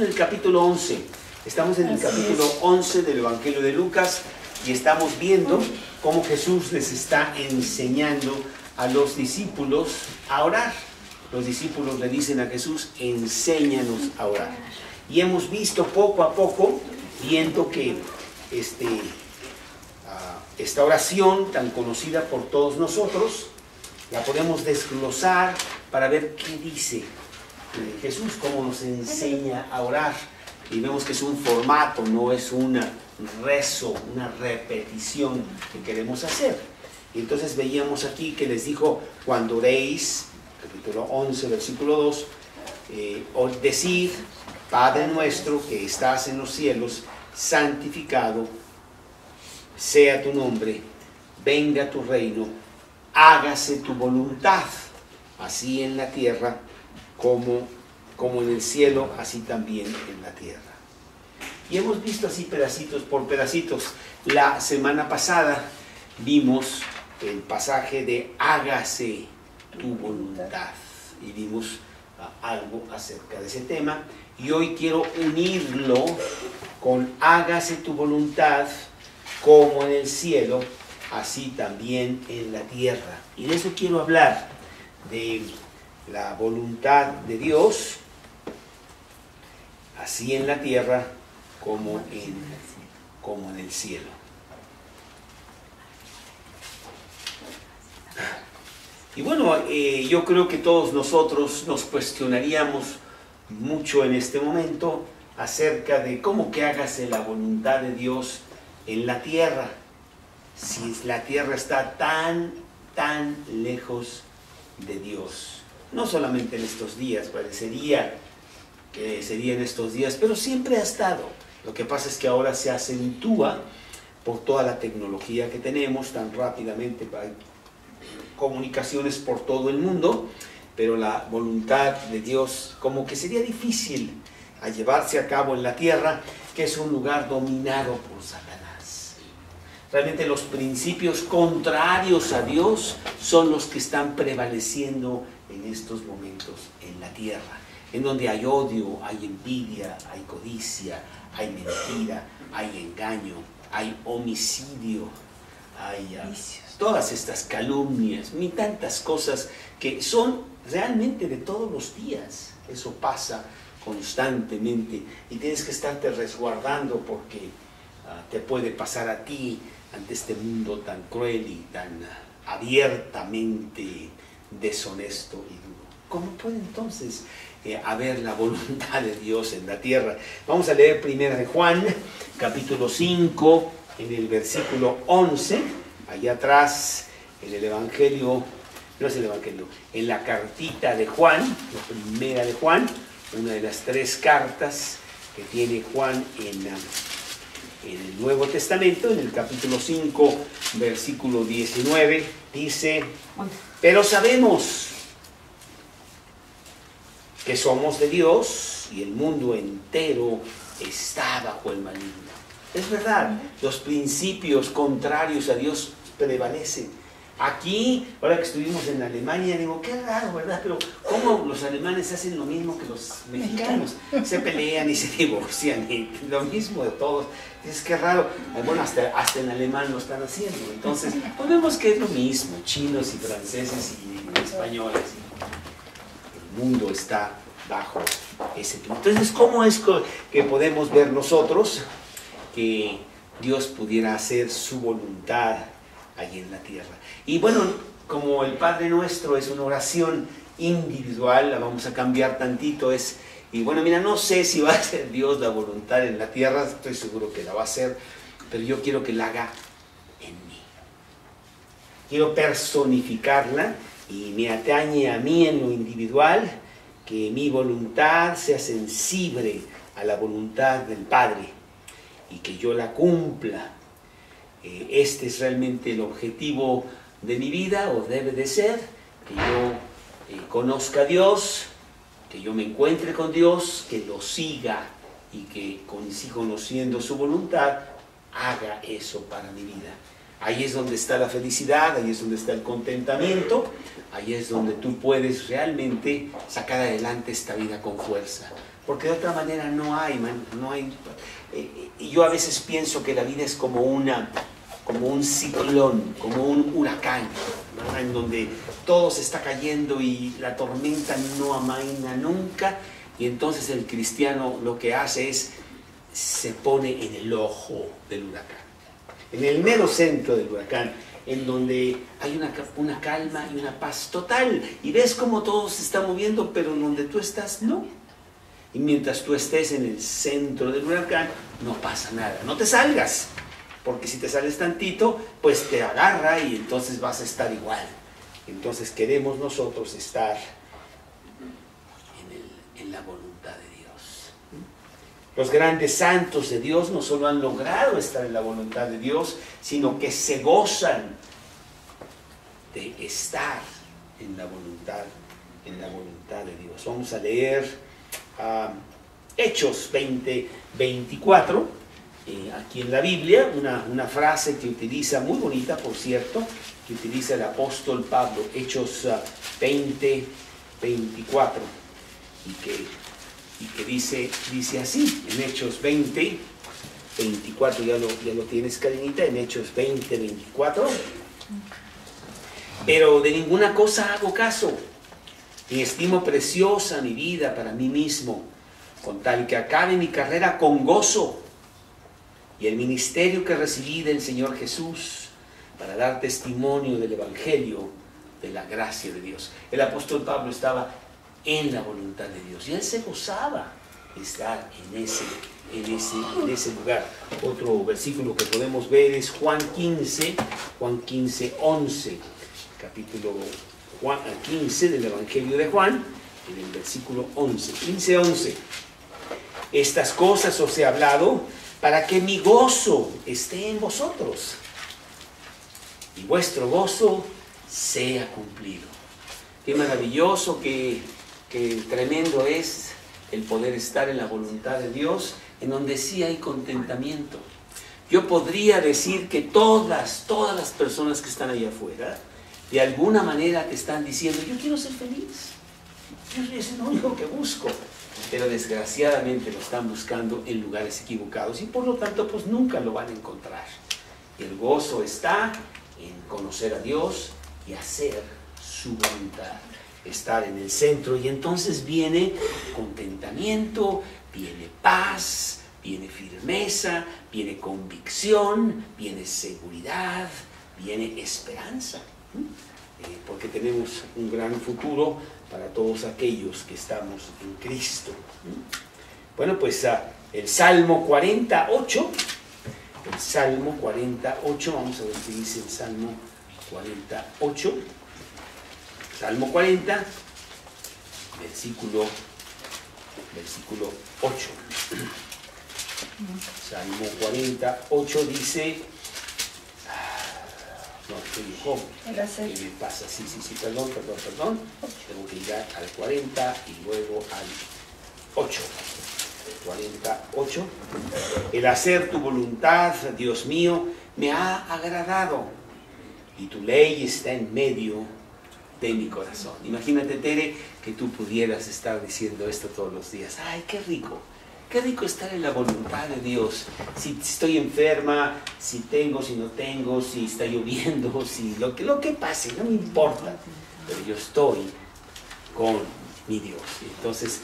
en el capítulo 11. Estamos en el capítulo 11 del Evangelio de Lucas y estamos viendo cómo Jesús les está enseñando a los discípulos a orar. Los discípulos le dicen a Jesús, enséñanos a orar. Y hemos visto poco a poco, viendo que esta oración tan conocida por todos nosotros, la podemos desglosar para ver qué dice Jesús, cómo nos enseña a orar. Y vemos que es un formato, no es un rezo, una repetición que queremos hacer. Y entonces veíamos aquí que les dijo, cuando oréis, capítulo 11, versículo 2, decid, Padre nuestro que estás en los cielos, santificado sea tu nombre, venga tu reino, hágase tu voluntad, así en la tierra como en el cielo, así también en la tierra. Y hemos visto así pedacitos por pedacitos. La semana pasada vimos el pasaje de hágase tu voluntad y vimos algo acerca de ese tema. Y hoy quiero unirlo con hágase tu voluntad como en el cielo, así también en la tierra. Y de eso quiero hablar, de la voluntad de Dios, así en la tierra como en el cielo. Y bueno, yo creo que todos nosotros nos cuestionaríamos mucho en este momento acerca de cómo que hágase la voluntad de Dios en la tierra, si la tierra está tan lejos de Dios. No solamente en estos días, parecería que sería en estos días, pero siempre ha estado. Lo que pasa es que ahora se acentúa por toda la tecnología que tenemos, tan rápidamente hay comunicaciones por todo el mundo, pero la voluntad de Dios como que sería difícil a llevarse a cabo en la tierra, que es un lugar dominado por Satanás. Realmente los principios contrarios a Dios son los que están prevaleciendo en estos momentos en la tierra, en donde hay odio, hay envidia, hay codicia, hay mentira, hay engaño, hay homicidio, hay todas estas calumnias, ni tantas cosas que son realmente de todos los días. Eso pasa constantemente y tienes que estarte resguardando porque te puede pasar a ti ante este mundo tan cruel y tan abiertamente deshonesto y duro. ¿Cómo puede entonces haber la voluntad de Dios en la tierra? Vamos a leer primero de Juan, capítulo 5, en el versículo 11, allá atrás, en el Evangelio, no es el Evangelio, en la cartita de Juan, la primera de Juan, una de las 3 cartas que tiene Juan en el Nuevo Testamento, en el capítulo 5, versículo 19, dice, pero sabemos que somos de Dios y el mundo entero está bajo el maligno. Es verdad, los principios contrarios a Dios prevalecen. Aquí, ahora que estuvimos en Alemania, digo, qué raro, ¿verdad? Pero ¿cómo los alemanes hacen lo mismo que los mexicanos? Se pelean y se divorcian, y lo mismo de todos. Es que raro. Bueno, hasta en alemán lo están haciendo. Entonces, pues vemos que es lo mismo, chinos y franceses y españoles. El mundo está bajo ese punto. Entonces, ¿cómo es que podemos ver nosotros que Dios pudiera hacer su voluntad allí en la tierra? Y bueno, como el Padre Nuestro es una oración individual, la vamos a cambiar tantito, y bueno, mira, no sé si va a hacer Dios la voluntad en la tierra, estoy seguro que la va a hacer, pero yo quiero que la haga en mí. Quiero personificarla y me atañe a mí en lo individual, que mi voluntad sea sensible a la voluntad del Padre y que yo la cumpla. Este es realmente el objetivo de mi vida, o debe de ser, que yo conozca a Dios, que yo me encuentre con Dios, que lo siga y que conociendo su voluntad, haga eso para mi vida. Ahí es donde está la felicidad, ahí es donde está el contentamiento, ahí es donde tú puedes realmente sacar adelante esta vida con fuerza. porque de otra manera no hay, no hay. Y yo a veces pienso que la vida es como un ciclón, como un huracán, ¿verdad? En donde todo se está cayendo y la tormenta no amaina nunca, y entonces el cristiano lo que hace es, se pone en el ojo del huracán, en el mero centro del huracán, en donde hay una calma y una paz total, y ves cómo todo se está moviendo, pero en donde tú estás, no. Y mientras tú estés en el centro del huracán, no pasa nada. No te salgas, porque si te sales tantito, pues te agarra y entonces vas a estar igual. Entonces queremos nosotros estar en la voluntad de Dios. Los grandes santos de Dios no solo han logrado estar en la voluntad de Dios, sino que se gozan de estar en la voluntad de Dios. Vamos a leer Hechos 20:24, aquí en la Biblia, una frase que utiliza, muy bonita por cierto, que utiliza el apóstol Pablo, Hechos 20:24, y que dice así, en Hechos 20:24, ya lo tienes, Karinita, en Hechos 20:24. Pero de ninguna cosa hago caso, y estimo preciosa mi vida para mí mismo, con tal que acabe mi carrera con gozo y el ministerio que recibí del Señor Jesús para dar testimonio del Evangelio de la gracia de Dios. El apóstol Pablo estaba en la voluntad de Dios y él se gozaba de estar en ese lugar. Otro versículo que podemos ver es Juan 15:11, capítulo 15 del Evangelio de Juan, en el versículo 11, 15:11. Estas cosas os he hablado para que mi gozo esté en vosotros y vuestro gozo sea cumplido. Qué maravilloso, qué tremendo es el poder estar en la voluntad de Dios, en donde sí hay contentamiento. Yo podría decir que todas las personas que están allá afuera, de alguna manera te están diciendo, yo quiero ser feliz, es lo único que busco, pero desgraciadamente lo están buscando en lugares equivocados y por lo tanto pues nunca lo van a encontrar. Y el gozo está en conocer a Dios y hacer su voluntad, estar en el centro, y entonces viene contentamiento, viene paz, viene firmeza, viene convicción, viene seguridad, viene esperanza. Porque tenemos un gran futuro para todos aquellos que estamos en Cristo. Bueno, pues el Salmo 48, vamos a ver qué dice el Salmo 48, Salmo 40, versículo 8. Salmo 48 dice, no, ¿qué me pasa? Sí, perdón. Tengo que ir al 40 y luego al 8. 48. El hacer tu voluntad, Dios mío, me ha agradado, y tu ley está en medio de mi corazón. Imagínate, Tere, que tú pudieras estar diciendo esto todos los días. ¡Ay, qué rico! Qué rico estar en la voluntad de Dios. Si estoy enferma, si tengo, si no tengo, si está lloviendo, si lo que pase, no me importa. Pero yo estoy con mi Dios. Entonces,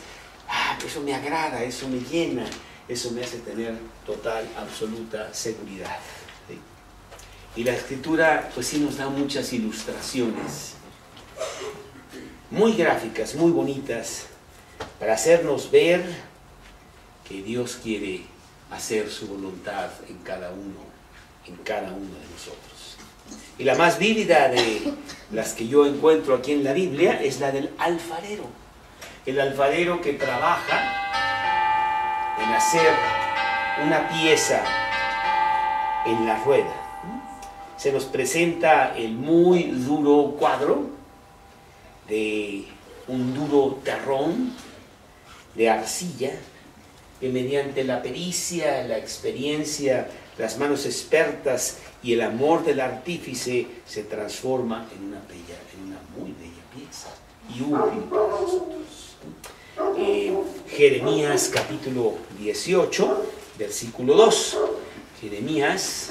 eso me agrada, eso me llena, eso me hace tener total, absoluta seguridad. ¿Sí? Y la Escritura, pues sí nos da muchas ilustraciones, muy gráficas, muy bonitas, para hacernos ver que Dios quiere hacer su voluntad en cada uno de nosotros. Y la más vívida de las que yo encuentro aquí en la Biblia es la del alfarero. El alfarero que trabaja en hacer una pieza en la rueda. Se nos presenta el muy duro cuadro de un duro terrón de arcilla, que mediante la pericia, la experiencia, las manos expertas y el amor del artífice se transforma en una muy bella pieza y útil para nosotros. Jeremías capítulo 18, versículo 2. Jeremías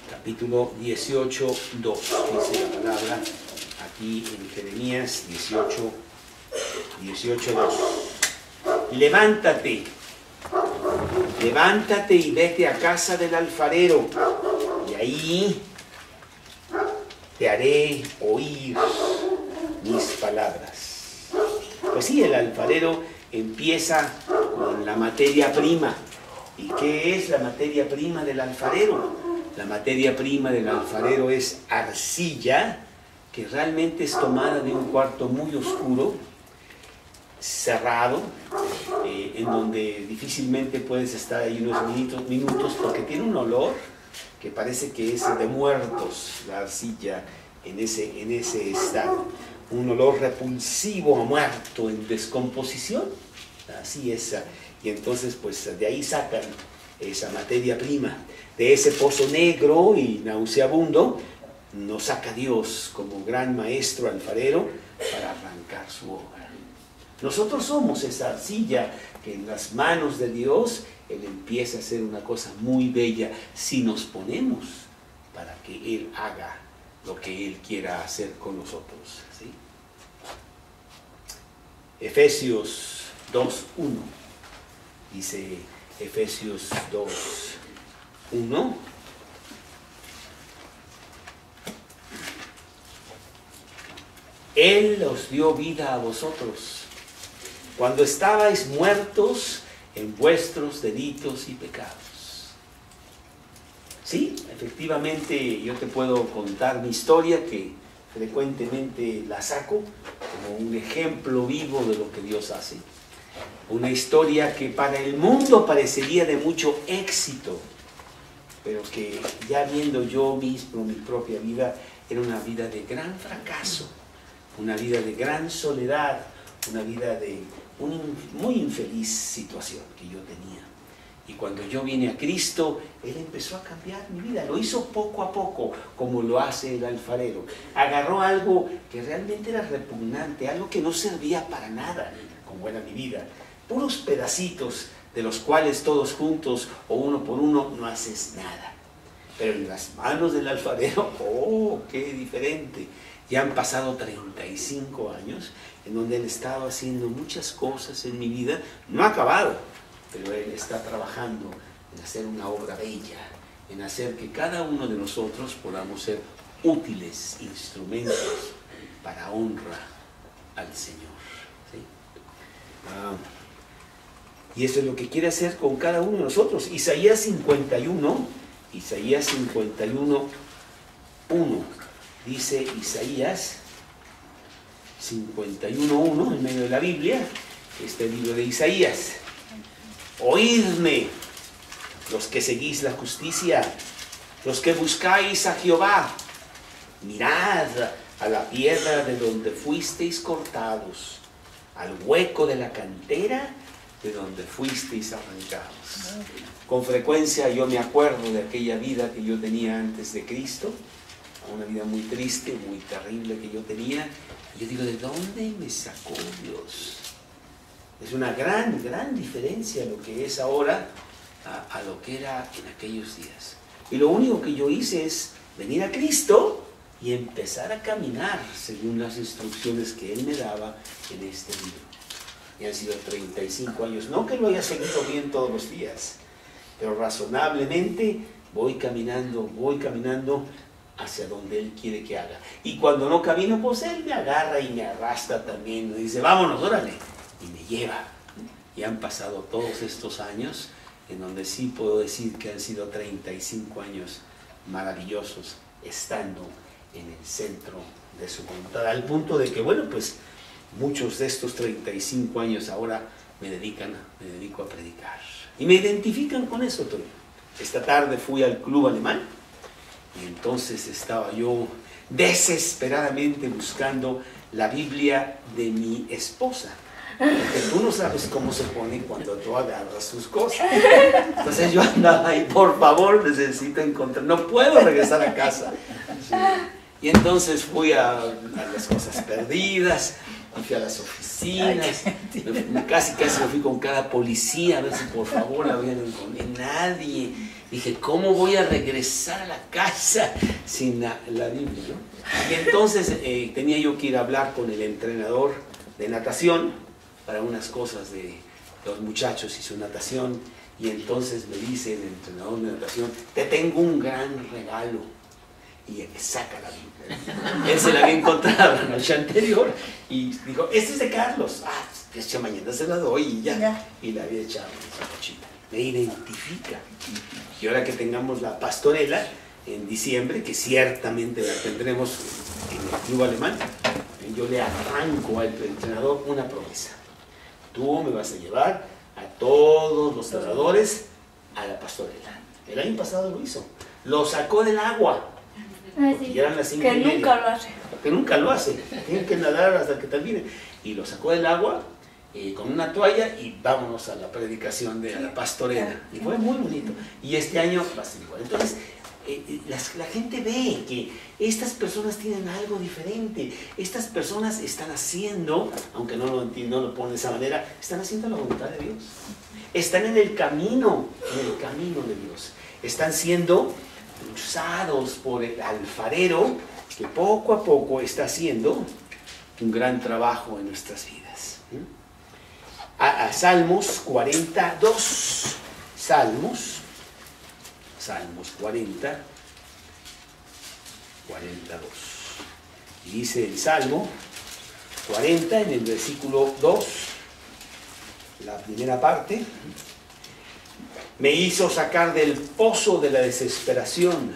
capítulo 18, 2. Dice la palabra aquí en Jeremías 18, 2. Levántate y vete a casa del alfarero, y ahí te haré oír mis palabras. Pues sí, el alfarero empieza con la materia prima. ¿Y qué es la materia prima del alfarero? La materia prima del alfarero es arcilla, que realmente es tomada de un cuarto muy oscuro, cerrado, en donde difícilmente puedes estar ahí unos minutos porque tiene un olor que parece que es de muertos, la arcilla en ese estado. Un olor repulsivo a muerto, en descomposición. Así es. Y entonces pues de ahí sacan esa materia prima. De ese pozo negro y nauseabundo nos saca Dios como gran maestro alfarero para arrancar su obra. Nosotros somos esa arcilla que en las manos de Dios Él empieza a hacer una cosa muy bella si nos ponemos para que Él haga lo que Él quiera hacer con nosotros, ¿sí? Efesios 2:1 dice Efesios 2:1. Él os dio vida a vosotros cuando estabais muertos en vuestros delitos y pecados. Sí, efectivamente yo te puedo contar mi historia, que frecuentemente la saco como un ejemplo vivo de lo que Dios hace. Una historia que para el mundo parecería de mucho éxito, pero que ya viendo yo mismo mi propia vida, era una vida de gran fracaso, una vida de gran soledad, una vida de una muy infeliz situación que yo tenía. Y cuando yo vine a Cristo, Él empezó a cambiar mi vida. Lo hizo poco a poco, como lo hace el alfarero. Agarró algo que realmente era repugnante, algo que no servía para nada, como era mi vida. Puros pedacitos de los cuales todos juntos o uno por uno no haces nada. Pero en las manos del alfarero, ¡oh, qué diferente! Ya han pasado 35 años en donde Él estaba haciendo muchas cosas en mi vida. No ha acabado, pero Él está trabajando en hacer una obra bella, en hacer que cada uno de nosotros podamos ser útiles instrumentos para honra al Señor, ¿sí? Y eso es lo que quiere hacer con cada uno de nosotros. Isaías 51, dice Isaías 51:1, en medio de la Biblia, este libro de Isaías. Oídme, los que seguís la justicia, los que buscáis a Jehová, mirad a la piedra de donde fuisteis cortados, al hueco de la cantera de donde fuisteis arrancados. Con frecuencia yo me acuerdo de aquella vida que yo tenía antes de Cristo, una vida muy triste, muy terrible que yo tenía. Y yo digo, ¿de dónde me sacó Dios? Es una gran diferencia lo que es ahora a lo que era en aquellos días. Y lo único que yo hice es venir a Cristo y empezar a caminar según las instrucciones que Él me daba en este libro. Y han sido 35 años. No que lo haya seguido bien todos los días, pero razonablemente voy caminando hacia donde Él quiere que haga. Y cuando no camino, pues Él me agarra y me arrastra también. Y dice, vámonos, órale. Y me lleva. Y han pasado todos estos años en donde sí puedo decir que han sido 35 años maravillosos estando en el centro de su voluntad. Al punto de que, bueno, pues muchos de estos 35 años ahora me dedico a predicar. Y me identifican con eso, Toño. Esta tarde fui al club alemán. Y entonces estaba yo desesperadamente buscando la Biblia de mi esposa. Porque tú no sabes cómo se pone cuando tú agarras sus cosas. Entonces yo andaba ahí, por favor, necesito encontrar, no puedo regresar a casa. Sí. Y entonces fui a las cosas perdidas y fui a las oficinas, casi me fui con cada policía a ver si por favor habían encontrado. Nadie. Dije, ¿cómo voy a regresar a la casa sin la Biblia, ¿no? Y entonces tenía yo que ir a hablar con el entrenador de natación para unas cosas de los muchachos y su natación. Y entonces me dice el entrenador de natación, te tengo un gran regalo. Y saca la Biblia. Él se la había encontrado la noche anterior y dijo, este es de Carlos. Ah, pues mañana se la doy y ya. Y la había echado en esa mochila. Me identifica. Y ahora que tengamos la pastorela en diciembre, que ciertamente la tendremos en el club alemán, yo le arranco al entrenador una promesa. Tú me vas a llevar a todos los nadadores a la pastorela. El año pasado lo hizo. Lo sacó del agua. Porque ya eran las 5:30. Que nunca lo hace. Que nunca lo hace. Tienen que nadar hasta que termine. Y lo sacó del agua con una toalla y vámonos a la predicación de la pastorela. Y fue muy bonito. Y este año va a ser igual. Entonces, la gente ve que estas personas tienen algo diferente. Estas personas están haciendo, aunque no lo ponen de esa manera, están haciendo la voluntad de Dios. Están en el camino de Dios. Están siendo usados por el alfarero que poco a poco está haciendo un gran trabajo en nuestras vidas. A Salmos 42. Salmos 40, 42. Y dice el Salmo 40 en el versículo 2, la primera parte. Me hizo sacar del pozo de la desesperación,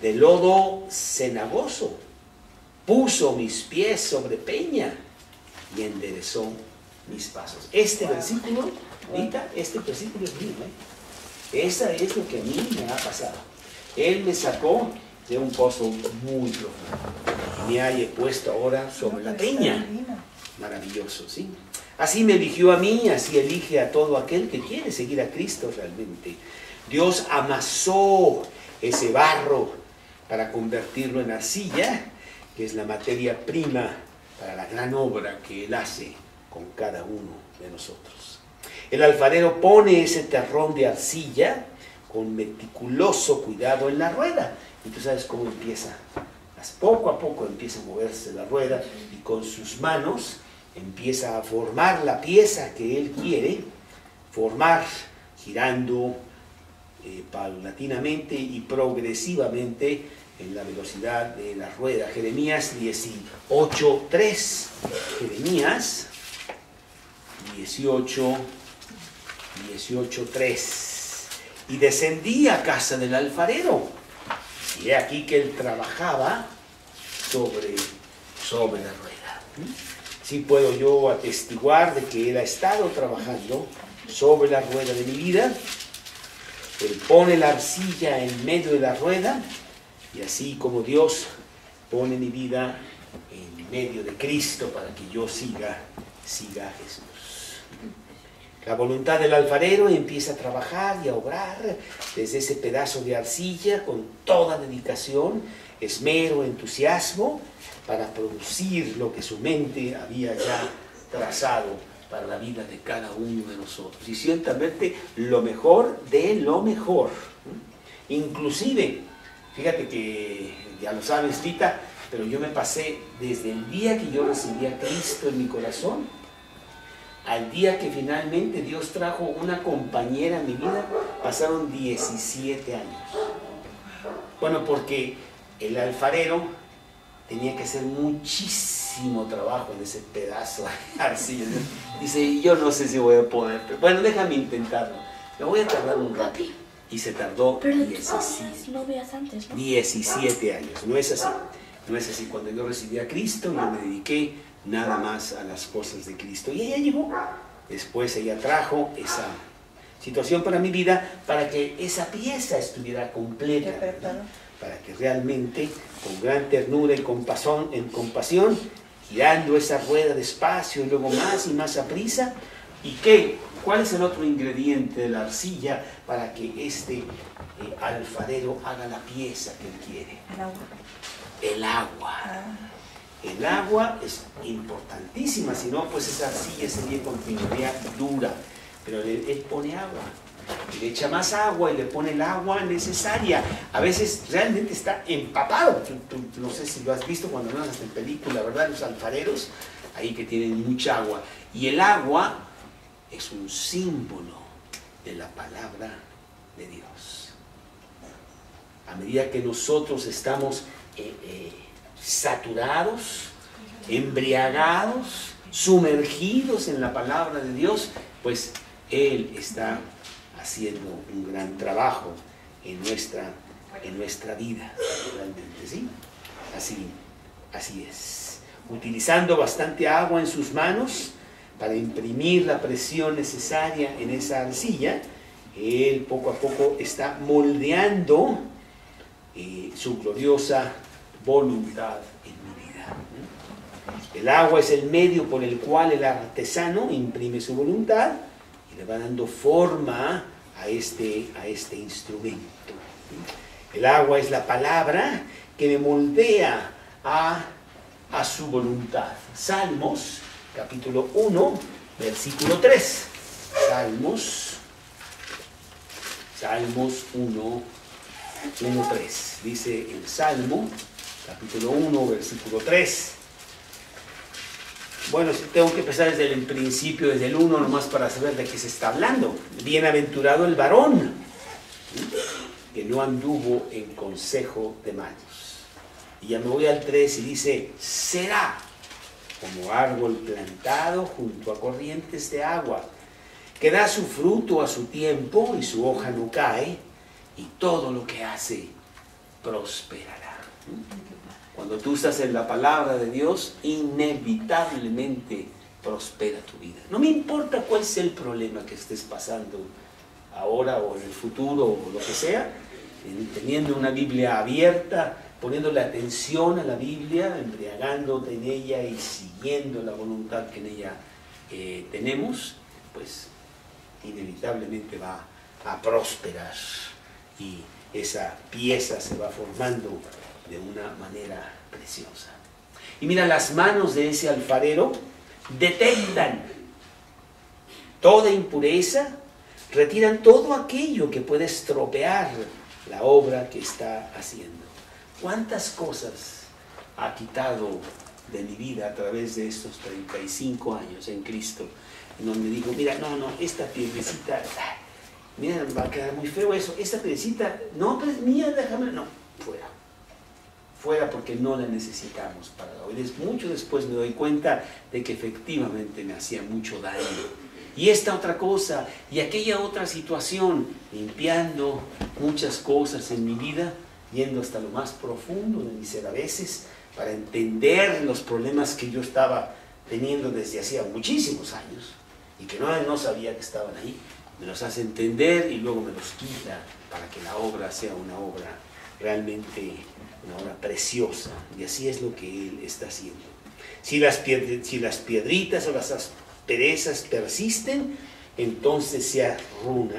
del lodo cenagoso. Puso mis pies sobre peña y enderezó mis pasos. Este versículo, Rita, este versículo es mío, Esa es lo que a mí me ha pasado. Él me sacó de un pozo muy profundo y me ha puesto ahora sobre la peña. Maravilloso, ¿sí? Así me eligió a mí, así elige a todo aquel que quiere seguir a Cristo realmente. Dios amasó ese barro para convertirlo en arcilla, que es la materia prima para la gran obra que Él hace con cada uno de nosotros. El alfarero pone ese terrón de arcilla con meticuloso cuidado en la rueda. Y tú sabes cómo empieza. Poco a poco empieza a moverse la rueda y con sus manos empieza a formar la pieza que él quiere formar, girando paulatinamente y progresivamente en la velocidad de la rueda. Jeremías 18:3. Jeremías 18:3. Y descendí a casa del alfarero. Y he aquí que él trabajaba sobre la rueda. Sí puedo yo atestiguar de que Él ha estado trabajando sobre la rueda de mi vida. Él pone la arcilla en medio de la rueda y así como Dios pone mi vida en medio de Cristo para que yo siga a Jesús. La voluntad del alfarero empieza a trabajar y a obrar desde ese pedazo de arcilla con toda dedicación, esmero, entusiasmo, para producir lo que su mente había ya trazado para la vida de cada uno de nosotros. Y ciertamente lo mejor de lo mejor. Inclusive, fíjate que ya lo sabes, Tita, pero yo me pasé desde el día que yo recibí a Cristo en mi corazón, al día que finalmente Dios trajo una compañera a mi vida, pasaron 17 años. Bueno, porque el alfarero tenía que hacer muchísimo trabajo en ese pedazo de arcilla. Dice, yo no sé si voy a poder, pero bueno, déjame intentarlo. Me voy a tardar un rato. Y se tardó 17 años. No es así. No es así. Cuando yo recibí a Cristo, yo me dediqué nada más a las cosas de Cristo. Y ella llegó. Después ella trajo esa situación para mi vida, para que esa pieza estuviera completa, ¿verdad? Para que realmente, con gran ternura y compasión, girando esa rueda despacio y luego más y más aprisa. ¿Y cuál es el otro ingrediente de la arcilla para que este alfarero haga la pieza que él quiere? El agua. El agua. El agua es importantísima, si no, pues esa arcilla sería continuidad dura. Pero él pone agua, le echa más agua y le pone el agua necesaria. A veces realmente está empapado. Tú no sé si lo has visto cuando lo haces en película, ¿verdad? Los alfareros, ahí que tienen mucha agua. Y el agua es un símbolo de la palabra de Dios. A medida que nosotros estamos saturados, embriagados, sumergidos en la palabra de Dios, pues Él está haciendo un gran trabajo en nuestra vida, realmente, ¿sí? Así es. Utilizando bastante agua en sus manos para imprimir la presión necesaria en esa arcilla, Él poco a poco está moldeando su gloriosa voluntad en mi vida. El agua es el medio por el cual el artesano imprime su voluntad y le va dando forma a este instrumento. El agua es la palabra que me moldea a su voluntad. Salmos, capítulo 1, versículo 3. Salmos 1, 3. Dice el Salmo, capítulo 1, versículo 3. Bueno, tengo que empezar desde el principio, desde el 1, nomás para saber de qué se está hablando. Bienaventurado el varón que no anduvo en consejo de malos. Y ya me voy al 3 y dice, será como árbol plantado junto a corrientes de agua, que da su fruto a su tiempo y su hoja no cae, y todo lo que hace prosperará. Cuando tú estás en la palabra de Dios, inevitablemente prospera tu vida. No me importa cuál sea el problema que estés pasando ahora o en el futuro o lo que sea, teniendo una Biblia abierta, poniéndole atención a la Biblia, embriagándote en ella y siguiendo la voluntad que en ella tenemos, pues inevitablemente va a prosperar y esa pieza se va formando de una manera preciosa. Y mira, las manos de ese alfarero detectan toda impureza, retiran todo aquello que puede estropear la obra que está haciendo. ¿Cuántas cosas ha quitado de mi vida a través de estos 35 años en Cristo? En donde digo, mira, no, esta piedrecita, mira, va a quedar muy feo eso, esta piedrecita, no, pero es mía, déjame, no, fuera porque no la necesitamos para hoy. Mucho después me doy cuenta de que efectivamente me hacía mucho daño. Y esta otra cosa, y aquella otra situación, limpiando muchas cosas en mi vida, yendo hasta lo más profundo de mi ser a veces, para entender los problemas que yo estaba teniendo desde hacía muchísimos años, y que no sabía que estaban ahí. Me los hace entender y luego me los quita para que la obra sea una obra realmente, una obra preciosa. Y así es lo que Él está haciendo. Si las piedritas o las asperezas persisten, entonces se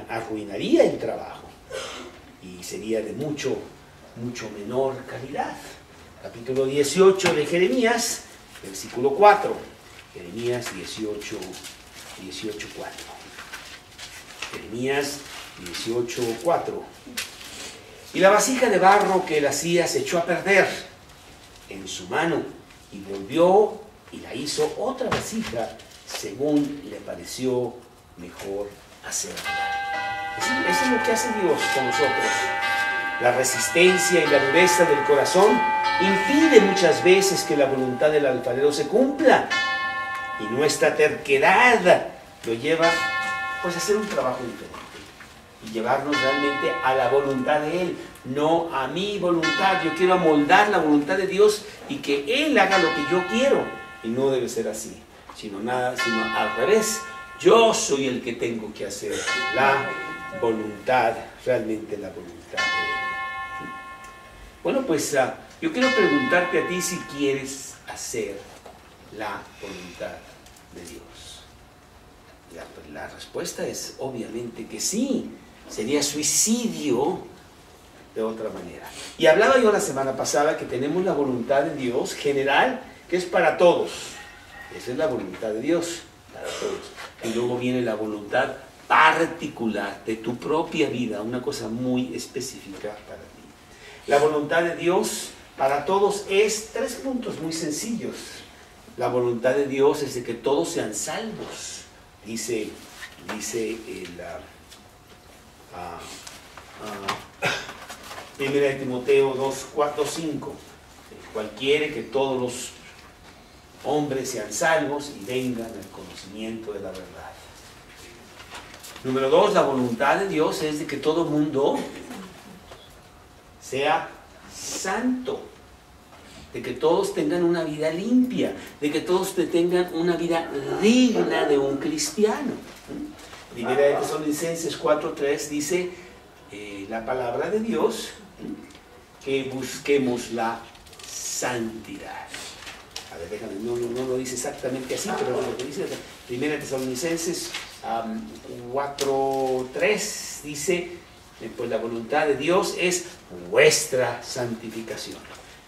arruinaría el trabajo y sería de mucho menor calidad. Capítulo 18 de Jeremías, versículo 4. Jeremías 18, 4. Jeremías 18, 4. Y la vasija de barro que él hacía se echó a perder en su mano y volvió y la hizo otra vasija según le pareció mejor hacerla. Eso es lo que hace Dios con nosotros. La resistencia y la dureza del corazón impide muchas veces que la voluntad del alfarero se cumpla, y nuestra terquedad lo lleva pues a hacer un trabajo diferente y llevarnos realmente a la voluntad de Él, no a mi voluntad. Yo quiero amoldar la voluntad de Dios y que Él haga lo que yo quiero, y no debe ser así, sino al revés. Yo soy el que tengo que hacer la voluntad, realmente la voluntad de Él. Bueno, pues yo quiero preguntarte a ti si quieres hacer la voluntad de Dios. La respuesta es obviamente que sí. Sería suicidio de otra manera. Y hablaba yo la semana pasada que tenemos la voluntad de Dios general que es para todos. Esa es la voluntad de Dios, para todos. Y luego viene la voluntad particular de tu propia vida, una cosa muy específica para ti. La voluntad de Dios para todos es 3 puntos muy sencillos. La voluntad de Dios es de que todos sean salvos. Dice Primera de Timoteo 2, 4, 5. Cual quiere que todos los hombres sean salvos y vengan al conocimiento de la verdad. Número 2, la voluntad de Dios es de que todo mundo sea santo, de que todos tengan una vida limpia, de que todos tengan una vida digna de un cristiano. Primera de Tesalonicenses 4:3 dice la palabra de Dios que busquemos la santidad. A ver, déjame, no lo dice exactamente así, pero lo que dice Primera de Tesalonicenses 4:3 dice, pues la voluntad de Dios es vuestra santificación.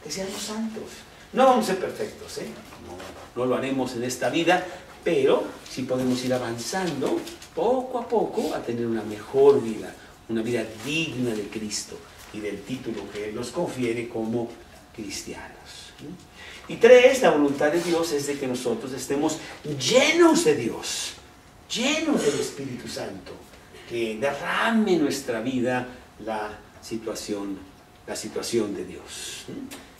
Que seamos santos. No vamos a ser perfectos, no lo haremos en esta vida, pero sí podemos ir avanzando poco a poco a tener una mejor vida, una vida digna de Cristo y del título que Él nos confiere como cristianos. Y 3, la voluntad de Dios es de que nosotros estemos llenos de Dios, llenos del Espíritu Santo, que derrame en nuestra vida la situación de Dios.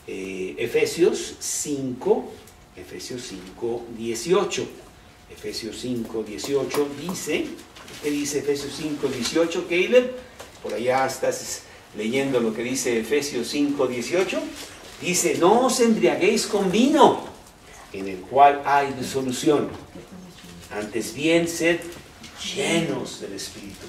Efesios 5, 18. Efesios 5, 18 dice, ¿qué dice Efesios 5, 18, Caleb? Por allá estás leyendo lo que dice Efesios 5, 18. Dice, no os embriaguéis con vino, en el cual hay disolución. Antes bien, sed llenos del Espíritu,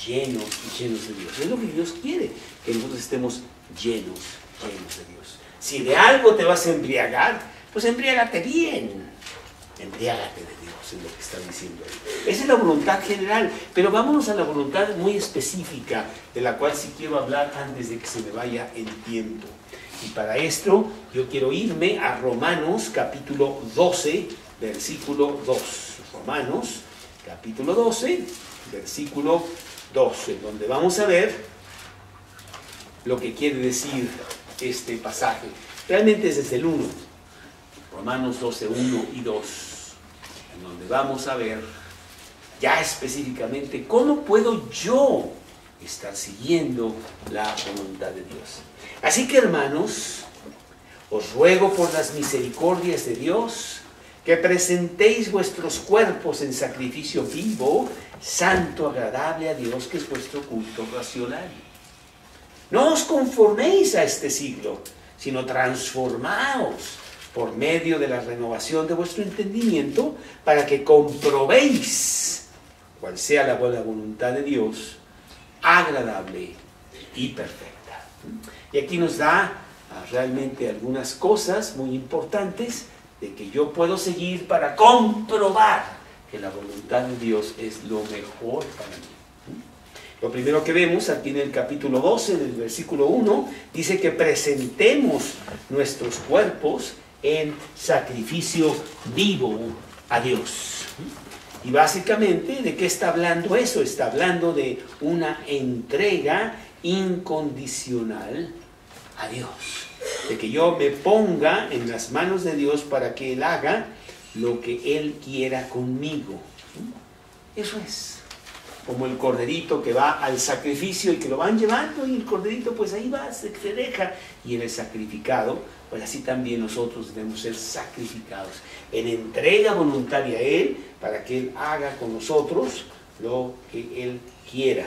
llenos de Dios. Es lo que Dios quiere, que nosotros estemos llenos de Dios. Si de algo te vas a embriagar, pues embriágate bien. Embriágate de Dios, es lo que está diciendo él. Esa es la voluntad general, pero vámonos a la voluntad muy específica, de la cual sí quiero hablar antes de que se me vaya el tiempo. Y para esto yo quiero irme a Romanos capítulo 12, versículo 2. Romanos capítulo 12, versículo 12, donde vamos a ver lo que quiere decir este pasaje. Realmente es desde el 1, Romanos 12, 1 y 2, en donde vamos a ver ya específicamente cómo puedo yo estar siguiendo la voluntad de Dios. Así que, hermanos, os ruego por las misericordias de Dios que presentéis vuestros cuerpos en sacrificio vivo, santo, agradable a Dios, que es vuestro culto racional. No os conforméis a este siglo, sino transformaos por medio de la renovación de vuestro entendimiento, para que comprobéis cuál sea la buena voluntad de Dios, agradable y perfecta. Y aquí nos da realmente algunas cosas muy importantes de que yo puedo seguir para comprobar que la voluntad de Dios es lo mejor para mí. Lo primero que vemos aquí en el capítulo 12, en el versículo 1, dice que presentemos nuestros cuerpos en sacrificio vivo a Dios. Y básicamente, ¿de qué está hablando eso? Está hablando de una entrega incondicional a Dios. De que yo me ponga en las manos de Dios para que Él haga lo que Él quiera conmigo. Eso es. Como el corderito que va al sacrificio y que lo van llevando, y el corderito pues ahí va, se deja, y Él es sacrificado. Pues así también nosotros debemos ser sacrificados en entrega voluntaria a Él, para que Él haga con nosotros lo que Él quiera.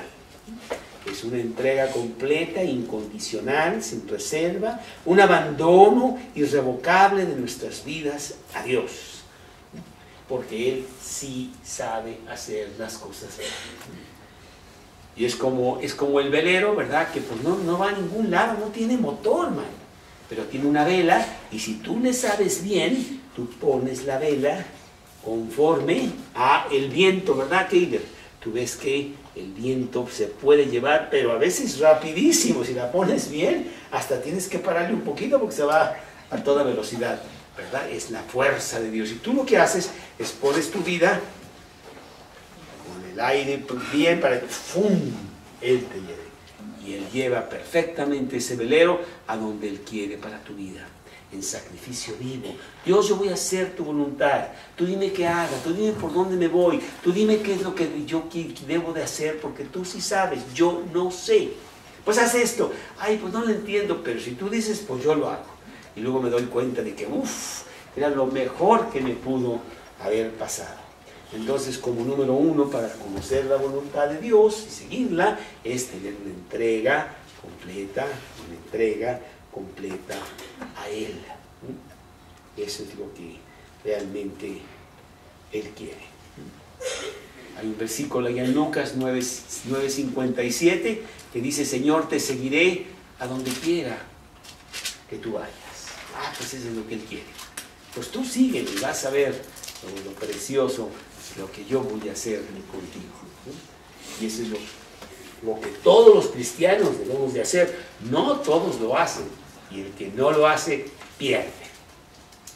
Es una entrega completa, incondicional, sin reserva, un abandono irrevocable de nuestras vidas a Dios, porque Él sí sabe hacer las cosas. Y es como el velero, ¿verdad? Que pues no va a ningún lado, no tiene motor, man, pero tiene una vela, y si tú le sabes bien, tú pones la vela conforme a el viento, ¿verdad, Keiler? Tú ves que el viento se puede llevar, pero a veces rapidísimo. Si la pones bien, hasta tienes que pararle un poquito porque se va a toda velocidad. ¿verdad? Es la fuerza de Dios. Y tú lo que haces es pones tu vida con el aire bien para que ¡fum! Él te lleve. Y Él lleva perfectamente ese velero a donde Él quiere para tu vida, en sacrificio vivo. Dios, yo voy a hacer tu voluntad. Tú dime qué haga, tú dime por dónde me voy, tú dime qué es lo que yo debo de hacer, porque tú sí sabes, yo no sé. Pues haz esto. Ay, pues no lo entiendo, pero si tú dices, pues yo lo hago. Y luego me doy cuenta de que, era lo mejor que me pudo haber pasado. Entonces, como número uno, para conocer la voluntad de Dios y seguirla, es tener una entrega completa a Él. Eso es lo que realmente Él quiere. Hay un versículo allá en Lucas 9:57 que dice: Señor, te seguiré a donde quiera que tú vayas. Pues eso es lo que Él quiere. Pues tú sígueme y vas a ver lo precioso, lo que yo voy a hacer contigo. Y eso es lo que todos los cristianos debemos de hacer. No todos lo hacen, y el que no lo hace pierde,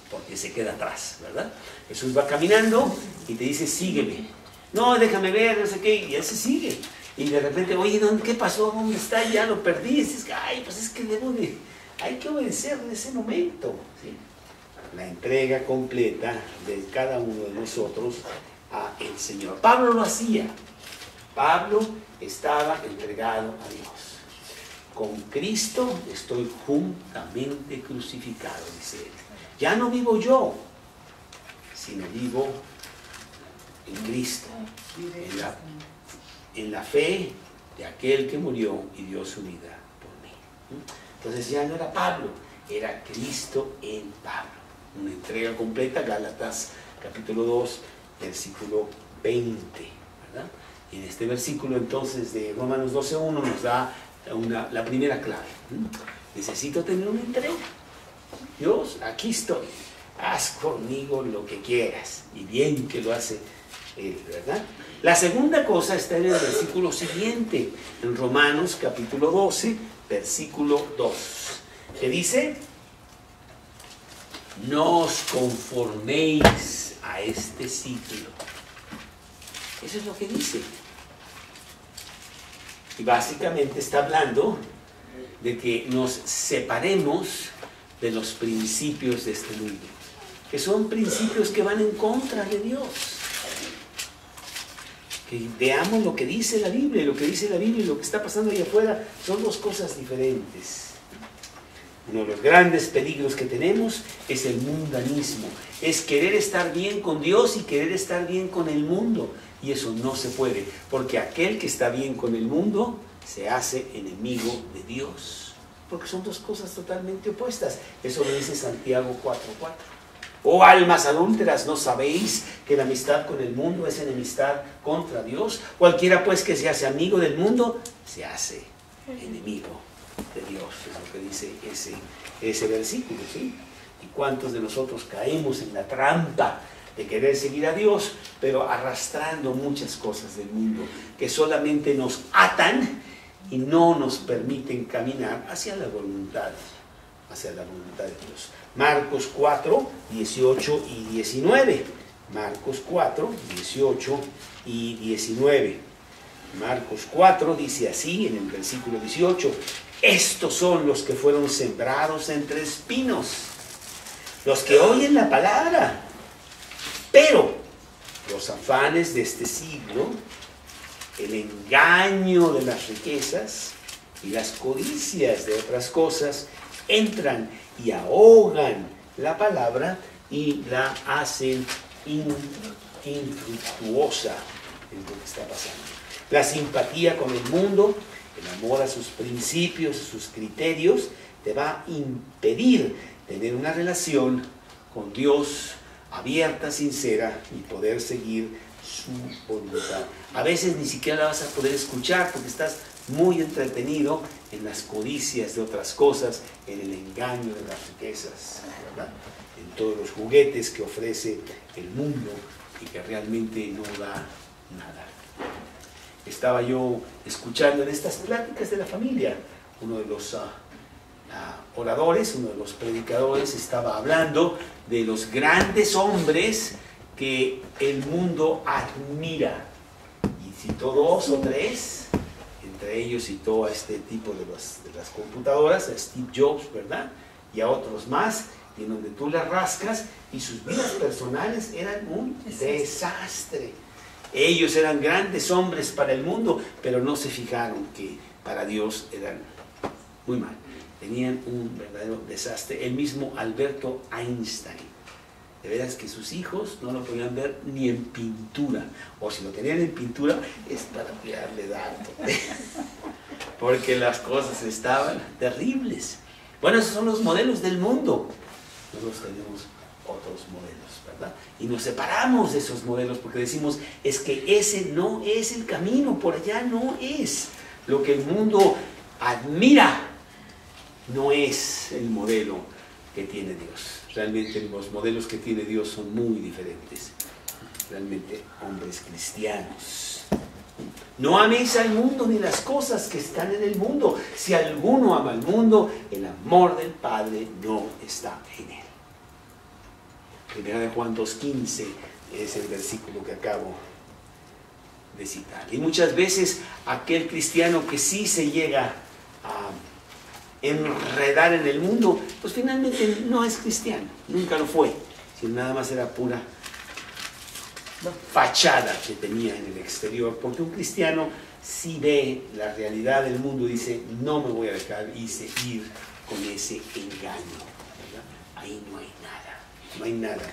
porque se queda atrás, ¿verdad? Jesús va caminando y te dice: sígueme. No, déjame ver, no sé qué, y él se sigue. Y de repente, oye, ¿qué pasó? ¿Dónde está? Ya lo perdí. Y dices, ay, pues es que hay que obedecer en ese momento, ¿sí? La entrega completa de cada uno de nosotros a el Señor. Pablo lo hacía. Pablo estaba entregado a Dios. Con Cristo estoy juntamente crucificado, dice él. Ya no vivo yo, sino vivo en Cristo, en la fe de aquel que murió y dio su vida por mí. Entonces ya no era Pablo, era Cristo en Pablo. Una entrega completa, Gálatas capítulo 2, versículo 20, ¿verdad? Y en este versículo entonces de Romanos 12:1 nos da la primera clave. Necesito tener una entrega. Dios, aquí estoy, haz conmigo lo que quieras, y bien que lo hace Él, ¿verdad? La segunda cosa está en el versículo siguiente, en Romanos capítulo 12, versículo 2, que dice: no os conforméis a este siglo. Eso es lo que dice. Y básicamente está hablando de que nos separemos de los principios de este mundo, que son principios que van en contra de Dios. Que veamos lo que dice la Biblia, y lo que dice la Biblia y lo que está pasando allá afuera son dos cosas diferentes. Uno de los grandes peligros que tenemos es el mundanismo, es querer estar bien con Dios y querer estar bien con el mundo, y eso no se puede, porque aquel que está bien con el mundo se hace enemigo de Dios, porque son dos cosas totalmente opuestas. Eso lo dice Santiago 4:4. Oh almas adúlteras, ¿no sabéis que la amistad con el mundo es enemistad contra Dios? Cualquiera pues que se hace amigo del mundo, se hace enemigo de Dios. Es lo que dice ese versículo, ¿sí? ¿Y cuántos de nosotros caemos en la trampa de querer seguir a Dios, pero arrastrando muchas cosas del mundo que solamente nos atan y no nos permiten caminar hacia la voluntad de Dios? Marcos 4:18 y 19. Marcos 4:18 y 19. Marcos 4 dice así en el versículo 18: estos son los que fueron sembrados entre espinos, los que oyen la palabra, pero los afanes de este siglo, el engaño de las riquezas y las codicias de otras cosas entran y ahogan la palabra y la hacen infructuosa. Es lo que está pasando. La simpatía con el mundo, el amor a sus principios, a sus criterios, te va a impedir tener una relación con Dios abierta, sincera, y poder seguir su voluntad. A veces ni siquiera la vas a poder escuchar porque estás muy entretenido en las codicias de otras cosas, en el engaño de las riquezas, ¿verdad? En todos los juguetes que ofrece el mundo y que realmente no da nada. Estaba yo escuchando en estas pláticas de la familia uno de los oradores, uno de los predicadores, estaba hablando de los grandes hombres que el mundo admira. Y citó 2 o 3, entre ellos citó a este tipo de las computadoras, a Steve Jobs, ¿verdad? Y a otros más, y en donde tú las rascas, y sus vidas personales eran un desastre. Ellos eran grandes hombres para el mundo, pero no se fijaron que para Dios eran muy mal. Tenían un verdadero desastre. El mismo Alberto Einstein. De veras que sus hijos no lo podían ver ni en pintura. O si lo tenían en pintura, es para cuidarle dato. Porque las cosas estaban terribles. Bueno, esos son los modelos del mundo. Nosotros tenemos otros modelos, ¿verdad? Y nos separamos de esos modelos porque decimos, es que ese no es el camino, por allá no es. Lo que el mundo admira no es el modelo que tiene Dios. Realmente los modelos que tiene Dios son muy diferentes. Realmente hombres cristianos. No améis al mundo ni las cosas que están en el mundo. Si alguno ama al mundo, el amor del Padre no está en él. Primera de Juan 2:15 es el versículo que acabo de citar. Y muchas veces aquel cristiano que sí se llega a enredar en el mundo, pues finalmente no es cristiano, nunca lo fue, sino nada más era pura fachada que tenía en el exterior, porque un cristiano sí ve la realidad del mundo y dice, no me voy a dejar y seguir con ese engaño, ¿verdad? Ahí no hay nada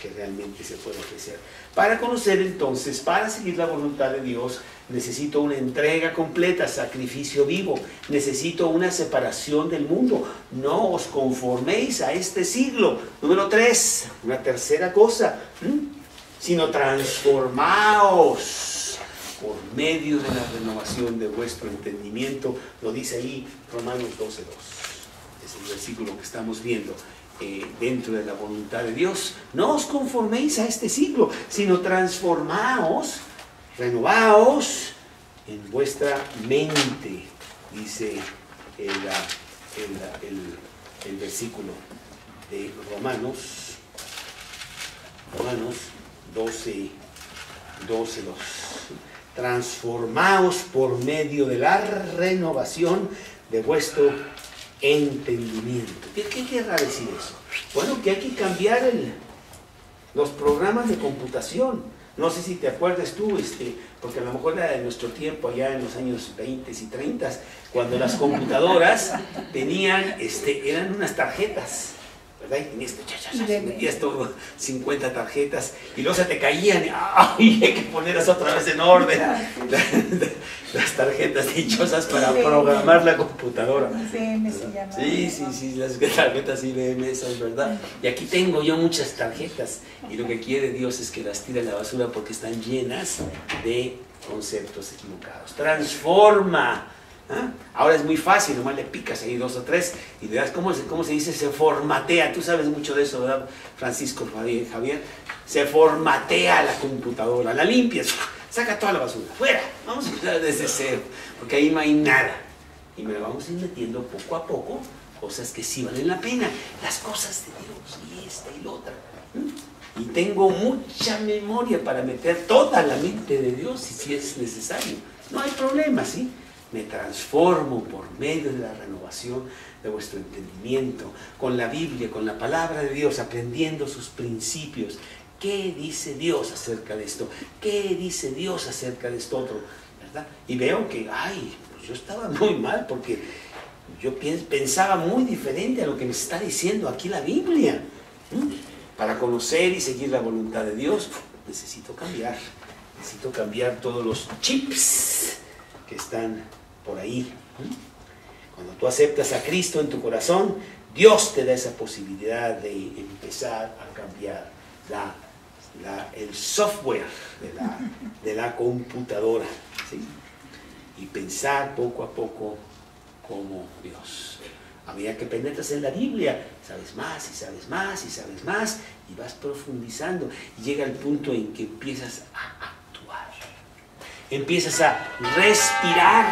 que realmente se pueda ofrecer. Para conocer entonces, para seguir la voluntad de Dios, necesito una entrega completa, sacrificio vivo, necesito una separación del mundo. No os conforméis a este siglo. Número 3, una tercera cosa, sino transformaos por medio de la renovación de vuestro entendimiento. Lo dice ahí Romanos 12:2. Es el versículo que estamos viendo. Dentro de la voluntad de Dios, no os conforméis a este siglo, sino transformaos, renovaos en vuestra mente, dice el versículo de Romanos 12:2. Transformaos por medio de la renovación de vuestro entendimiento. ¿Qué querrá decir eso? Bueno, que hay que cambiar los programas de computación. No sé si te acuerdas tú, porque a lo mejor era de nuestro tiempo, allá en los años 20 y 30, cuando las computadoras tenían, eran unas tarjetas, ¿verdad? Y tenías, metías todo, 50 tarjetas, y luego se te caían, y hay que ponerlas otra vez en orden. Las tarjetas dichosas para programar la computadora. IBM se llama. Sí, las tarjetas IBM esas, ¿verdad? Y aquí tengo yo muchas tarjetas, y lo que quiere Dios es que las tire a la basura porque están llenas de conceptos equivocados. Transforma. ¿Ah? Ahora es muy fácil, nomás le picas ahí 2 o 3 y le das, ¿cómo se dice? Se formatea. Tú sabes mucho de eso, ¿verdad, Francisco Javier? Se formatea la computadora, la limpias, saca toda la basura, fuera, vamos a empezar desde cero, porque ahí no hay nada. Y me lo vamos a ir metiendo poco a poco, cosas que sí valen la pena, las cosas de Dios, y esta y la otra. Y tengo mucha memoria para meter toda la mente de Dios, si es necesario. No hay problema, ¿sí? Me transformo por medio de la renovación de vuestro entendimiento, con la Biblia, con la palabra de Dios, aprendiendo sus principios. ¿Qué dice Dios acerca de esto? ¿Qué dice Dios acerca de esto otro? ¿Verdad? Y veo que, pues yo estaba muy mal porque yo pensaba muy diferente a lo que me está diciendo aquí la Biblia. Para conocer y seguir la voluntad de Dios, necesito cambiar todos los chips que están por ahí. Cuando tú aceptas a Cristo en tu corazón, Dios te da esa posibilidad de empezar a cambiar el software de la computadora, ¿sí? Y pensar poco a poco como Dios. A medida que penetras en la Biblia, sabes más y sabes más y sabes más y vas profundizando y llega el punto en que empiezas a empiezas a respirar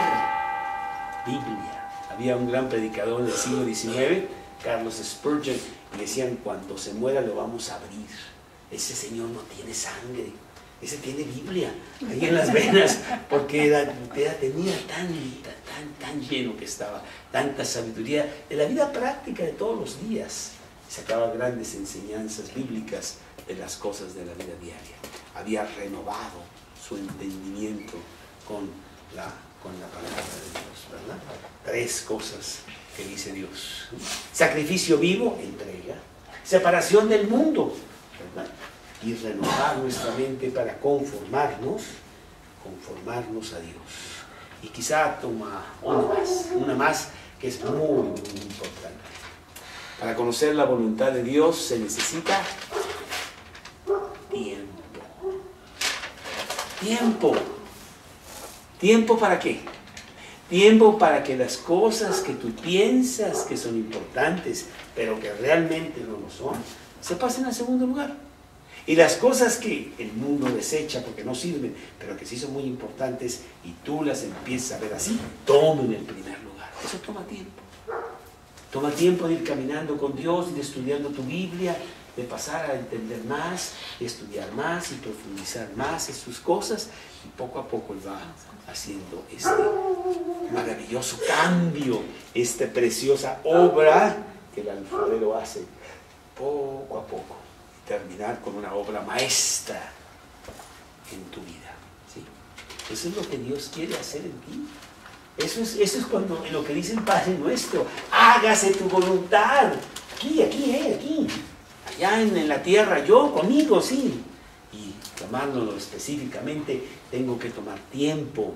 Biblia, a Había un gran predicador del siglo XIX, Carlos Spurgeon, y decían, cuando se muera lo vamos a abrir. Ese señor no tiene sangre, ese tiene Biblia ahí en las venas, porque tenía tan lleno que estaba, tanta sabiduría de la vida práctica de todos los días. Sacaba grandes enseñanzas bíblicas de las cosas de la vida diaria. Había renovado su entendimiento con la palabra de Dios, ¿verdad? 3 cosas que dice Dios. Sacrificio vivo, entrega. Separación del mundo, ¿verdad? Y renovar nuestra mente para conformarnos a Dios. Y quizá toma una más que es muy importante. Para conocer la voluntad de Dios se necesita tiempo. ¿Tiempo para qué? Tiempo para que las cosas que tú piensas que son importantes, pero que realmente no lo son, se pasen al segundo lugar. Y las cosas que el mundo desecha porque no sirven, pero que sí son muy importantes, y tú las empiezas a ver así, tomen el primer lugar. Eso toma tiempo. Toma tiempo de ir caminando con Dios, de ir estudiando tu Biblia, de pasar a entender más, de estudiar más y profundizar más en sus cosas, y poco a poco Él va haciendo este maravilloso cambio, esta preciosa obra que el alfarero hace poco a poco, y terminar con una obra maestra en tu vida, ¿sí? Eso es lo que Dios quiere hacer en ti. Eso es cuando, en lo que dice el Padre Nuestro, hágase tu voluntad, aquí, allá en la tierra, yo conmigo, sí. Y tomándolo específicamente, tengo que tomar tiempo,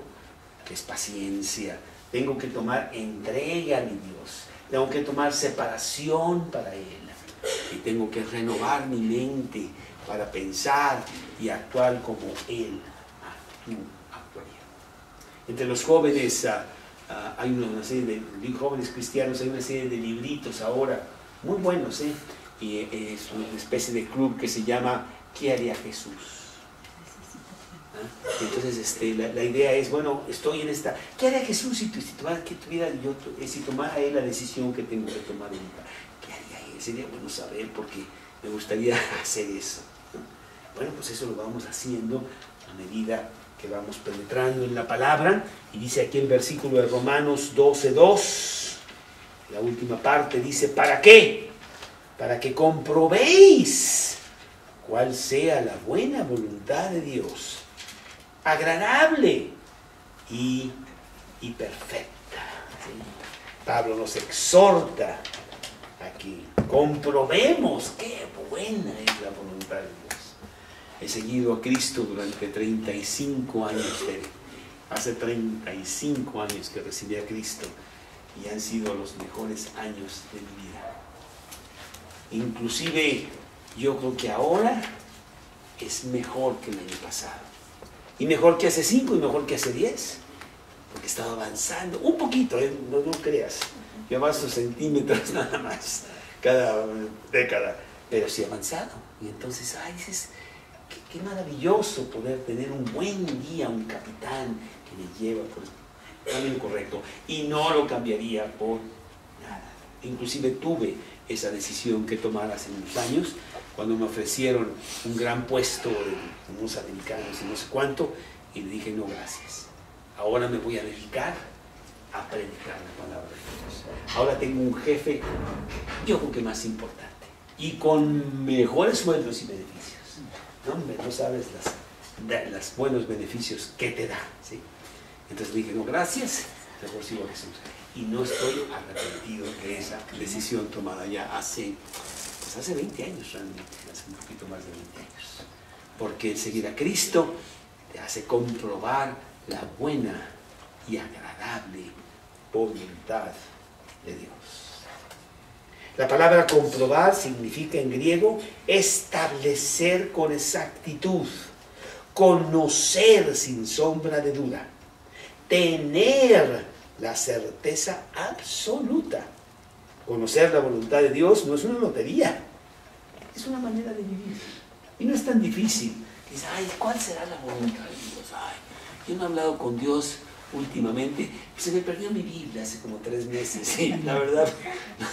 que es paciencia, tengo que tomar entrega a mi Dios, tengo que tomar separación para Él, y tengo que renovar mi mente para pensar y actuar como Él actuaría. Entre los jóvenes hay una serie de jóvenes cristianos, hay una serie de libritos ahora muy buenos, y es una especie de club que se llama ¿Qué haría Jesús? Entonces la idea es, bueno, estoy en esta, ¿qué haría Jesús si tomara Él la decisión que tengo que tomar ahorita? ¿Qué haría Él? Sería bueno saber, porque me gustaría hacer eso, ¿no? Bueno, pues eso lo vamos haciendo a medida que vamos penetrando en la palabra. Y dice aquí el versículo de Romanos 12:2, la última parte, dice, ¿para qué? Para que comprobéis cuál sea la buena voluntad de Dios, agradable y perfecta, ¿sí? Pablo nos exhorta aquí, comprobemos qué buena es la voluntad de Dios. He seguido a Cristo durante 35 años. Hace 35 años que recibí a Cristo, y han sido los mejores años de mi vida. Inclusive yo creo que ahora es mejor que el año pasado, y mejor que hace 5, y mejor que hace 10, porque he estado avanzando un poquito, no creas, yo avanzo centímetros nada más cada década, pero sí he avanzado. Y entonces, dices, qué maravilloso poder tener un buen guía, un capitán que me lleva por el camino correcto, y no lo cambiaría por nada. Inclusive tuve esa decisión que tomar hace unos años, cuando me ofrecieron un gran puesto de unos americanos y no sé cuánto, y le dije, no, gracias. Ahora me voy a dedicar a predicar la palabra de Dios. Ahora tengo un jefe, yo creo que más importante, y con mejores sueldos y beneficios. No, hombre, no sabes los buenos beneficios que te da, ¿sí? Entonces dije, no, gracias, mejor sigo a Jesús. Y no estoy arrepentido de esa decisión tomada ya hace 20 años, realmente, hace un poquito más de 20 años. Porque el seguir a Cristo te hace comprobar la buena y agradable voluntad de Dios. La palabra comprobar significa en griego establecer con exactitud, conocer sin sombra de duda, tener la certeza absoluta. Conocer la voluntad de Dios no es una lotería, es una manera de vivir. Y no es tan difícil. Dices, ¿cuál será la voluntad de Dios? Yo no he hablado con Dios últimamente, se me perdió mi Biblia hace como 3 meses, y la verdad,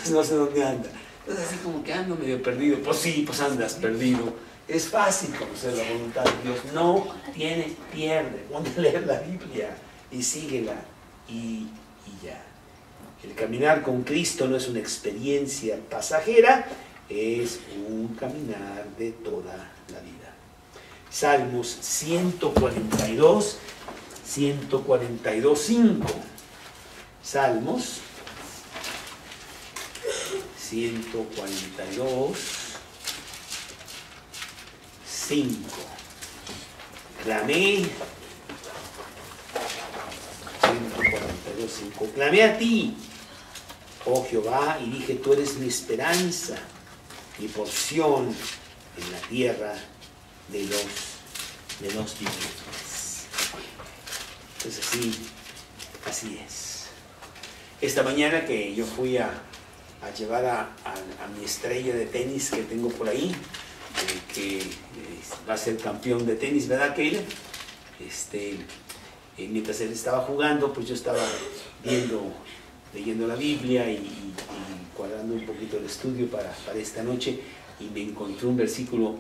no sé dónde anda. Entonces así como que ando medio perdido. Pues sí, pues andas perdido. Es fácil conocer la voluntad de Dios. No tiene pierde. Ponte a leer la Biblia y síguela y ya. El caminar con Cristo no es una experiencia pasajera, es un caminar de toda la vida. Salmos 142, 142:5. Salmos 142:5. Clamé, 142:5. Clamé a ti, oh Jehová, y dije, tú eres mi esperanza, mi porción en la tierra de los vivientes. Entonces así es. Esta mañana que yo fui a llevar a mi estrella de tenis que tengo por ahí, que va a ser campeón de tenis, ¿verdad, Keila? Mientras él estaba jugando, pues yo estaba leyendo la Biblia y cuadrando un poquito el estudio para esta noche, y me encontré un versículo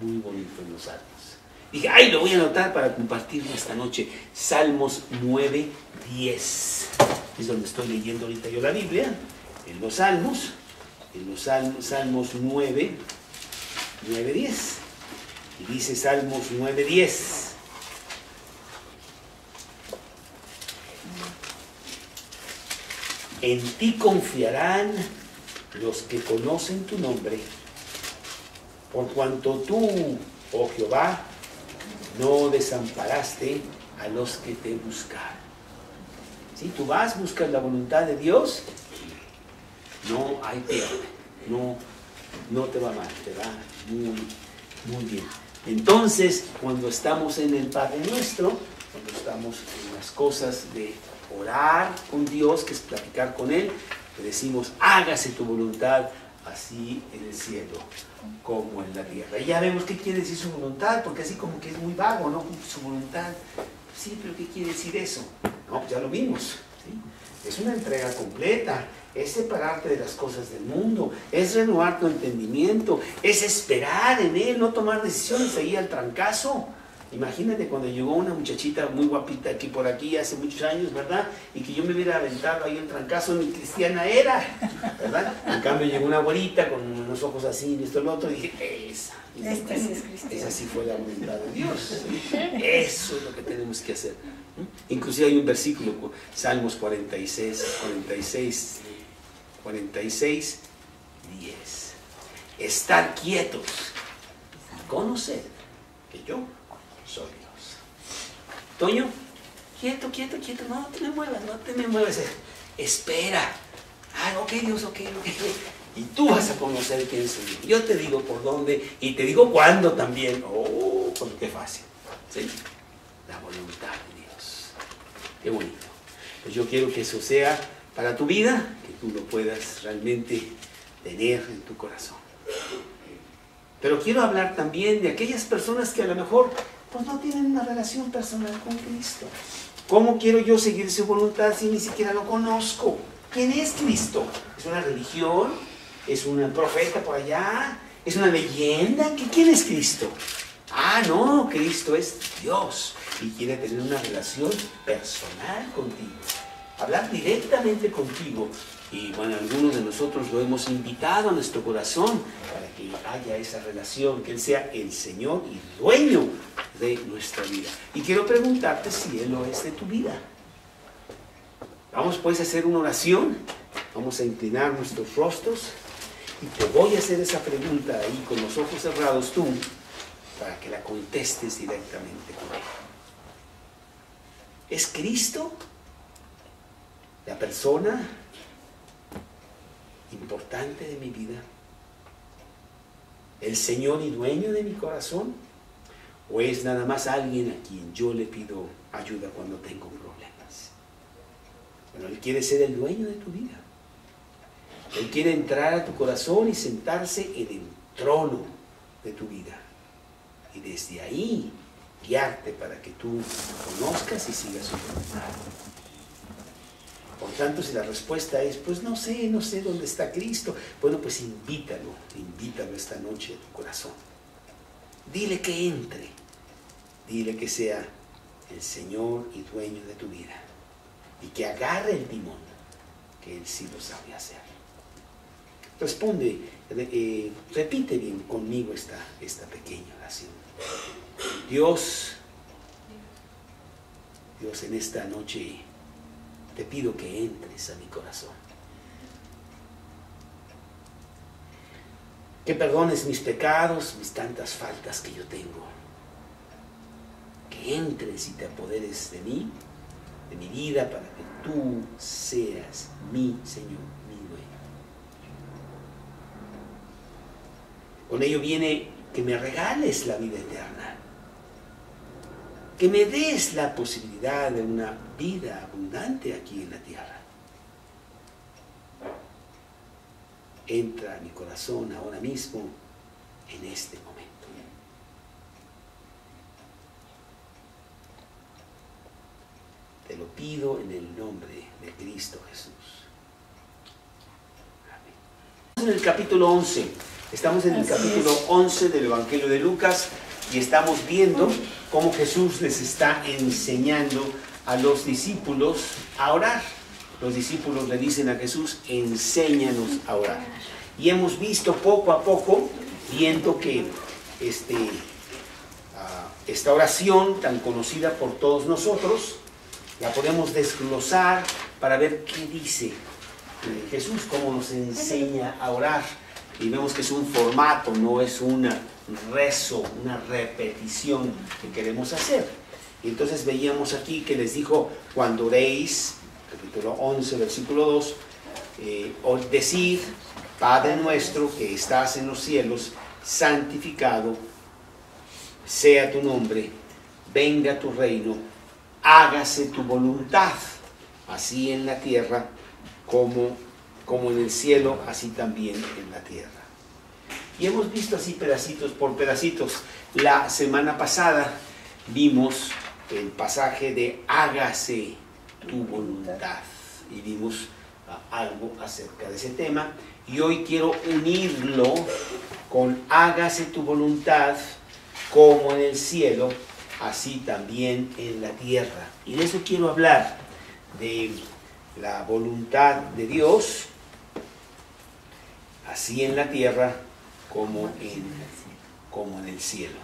muy bonito en los Salmos. Dije, ay, lo voy a anotar para compartirlo esta noche. Salmos 9:10. Es donde estoy leyendo ahorita yo la Biblia, en los Salmos 9:10. Y dice Salmos 9:10. En ti confiarán los que conocen tu nombre, por cuanto tú, oh Jehová, no desamparaste a los que te buscaron. Si tú vas, buscas la voluntad de Dios, no hay pierde, no te va mal, te va muy bien. Entonces, cuando estamos en el Padre Nuestro, cuando estamos en las cosas de orar con Dios, que es platicar con Él, le decimos, hágase tu voluntad, así en el cielo como en la tierra. Y ya vemos qué quiere decir su voluntad, porque así como que es muy vago, ¿no? Su voluntad, sí, pero ¿qué quiere decir eso? No, ya lo vimos, ¿sí? Es una entrega completa, es separarte de las cosas del mundo, es renovar tu entendimiento, es esperar en Él, no tomar decisiones ahí al trancazo. Imagínate cuando llegó una muchachita muy guapita aquí por aquí hace muchos años, ¿verdad? Y que yo me hubiera aventado ahí el trancazo, ni cristiana era, ¿verdad? En cambio llegó una abuelita con unos ojos así, y esto y lo otro, y dije, esa sí fue la voluntad de Dios. Eso es lo que tenemos que hacer. Inclusive hay un versículo, Salmos 46:10. Estar quietos y conocer que yo soy Dios. Toño, quieto, no te me muevas, Espera. Ok, Dios, ok. Y tú vas a conocer quién soy yo. Yo te digo por dónde y te digo cuándo también. Oh, pues qué fácil. ¿Sí? La voluntad de Dios. Qué bonito. Pues yo quiero que eso sea para tu vida, que tú lo puedas realmente tener en tu corazón. Pero quiero hablar también de aquellas personas que a lo mejor pues no tienen una relación personal con Cristo. ¿Cómo quiero yo seguir su voluntad si ni siquiera lo conozco? ¿Quién es Cristo? ¿Es una religión? ¿Es un profeta por allá? ¿Es una leyenda? ¿Quién es Cristo? Ah, no, Cristo es Dios y quiere tener una relación personal contigo. Hablar directamente contigo. Y bueno, algunos de nosotros lo hemos invitado a nuestro corazón para que haya esa relación, que Él sea el Señor y dueño de nuestra vida. Y quiero preguntarte si Él lo es de tu vida. Vamos pues a hacer una oración, vamos a inclinar nuestros rostros y te voy a hacer esa pregunta ahí con los ojos cerrados tú, para que la contestes directamente con Él. ¿Es Cristo la persona importante de mi vida? ¿El Señor y dueño de mi corazón? ¿O es nada más alguien a quien yo le pido ayuda cuando tengo problemas? Bueno, Él quiere ser el dueño de tu vida. Él quiere entrar a tu corazón y sentarse en el trono de tu vida. Y desde ahí guiarte para que tú conozcas y sigas su voluntad. Por tanto, si la respuesta es, pues no sé dónde está Cristo, bueno, pues invítalo esta noche a tu corazón. Dile que entre, dile que sea el Señor y dueño de tu vida y que agarre el timón, que Él sí lo sabe hacer. Responde, repite bien conmigo esta pequeña oración. Dios, en esta noche te pido que entres a mi corazón. Que perdones mis pecados, mis tantas faltas que yo tengo. Que entres y te apoderes de mí, de mi vida, para que tú seas mi Señor, mi dueño. Con ello viene que me regales la vida eterna. Que me des la posibilidad de una vida abundante aquí en la tierra. Entra a mi corazón ahora mismo, en este momento. Te lo pido en el nombre de Cristo Jesús. Amén. Estamos en el capítulo 11. Estamos en el capítulo 11 del Evangelio de Lucas y estamos viendo cómo Jesús les está enseñando a los discípulos a orar. Los discípulos le dicen a Jesús, enséñanos a orar. Y hemos visto poco a poco, viendo que esta oración tan conocida por todos nosotros, la podemos desglosar para ver qué dice Jesús, cómo nos enseña a orar. Y vemos que es un formato, no es un rezo, una repetición que queremos hacer. Y entonces veíamos aquí que les dijo, cuando oréis, capítulo 11, versículo 2, decid, Padre nuestro que estás en los cielos, santificado sea tu nombre, venga tu reino, hágase tu voluntad, así en la tierra como en el cielo, así también en la tierra. Y hemos visto así pedacitos por pedacitos. La semana pasada vimos el pasaje de hágase tu voluntad y vimos algo acerca de ese tema. Y hoy quiero unirlo con hágase tu voluntad como en el cielo, así también en la tierra. Y de eso quiero hablar, de la voluntad de Dios, así en la tierra como en el cielo.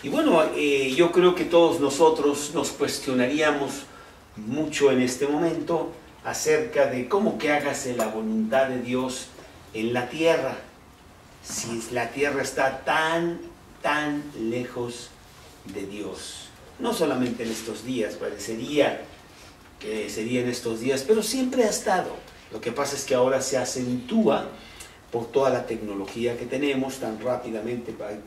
Y bueno, yo creo que todos nosotros nos cuestionaríamos mucho en este momento acerca de cómo que hágase la voluntad de Dios en la tierra, si la tierra está tan lejos de Dios. No solamente en estos días, parecería que sería en estos días, pero siempre ha estado. Lo que pasa es que ahora se acentúa por toda la tecnología que tenemos tan rápidamente, para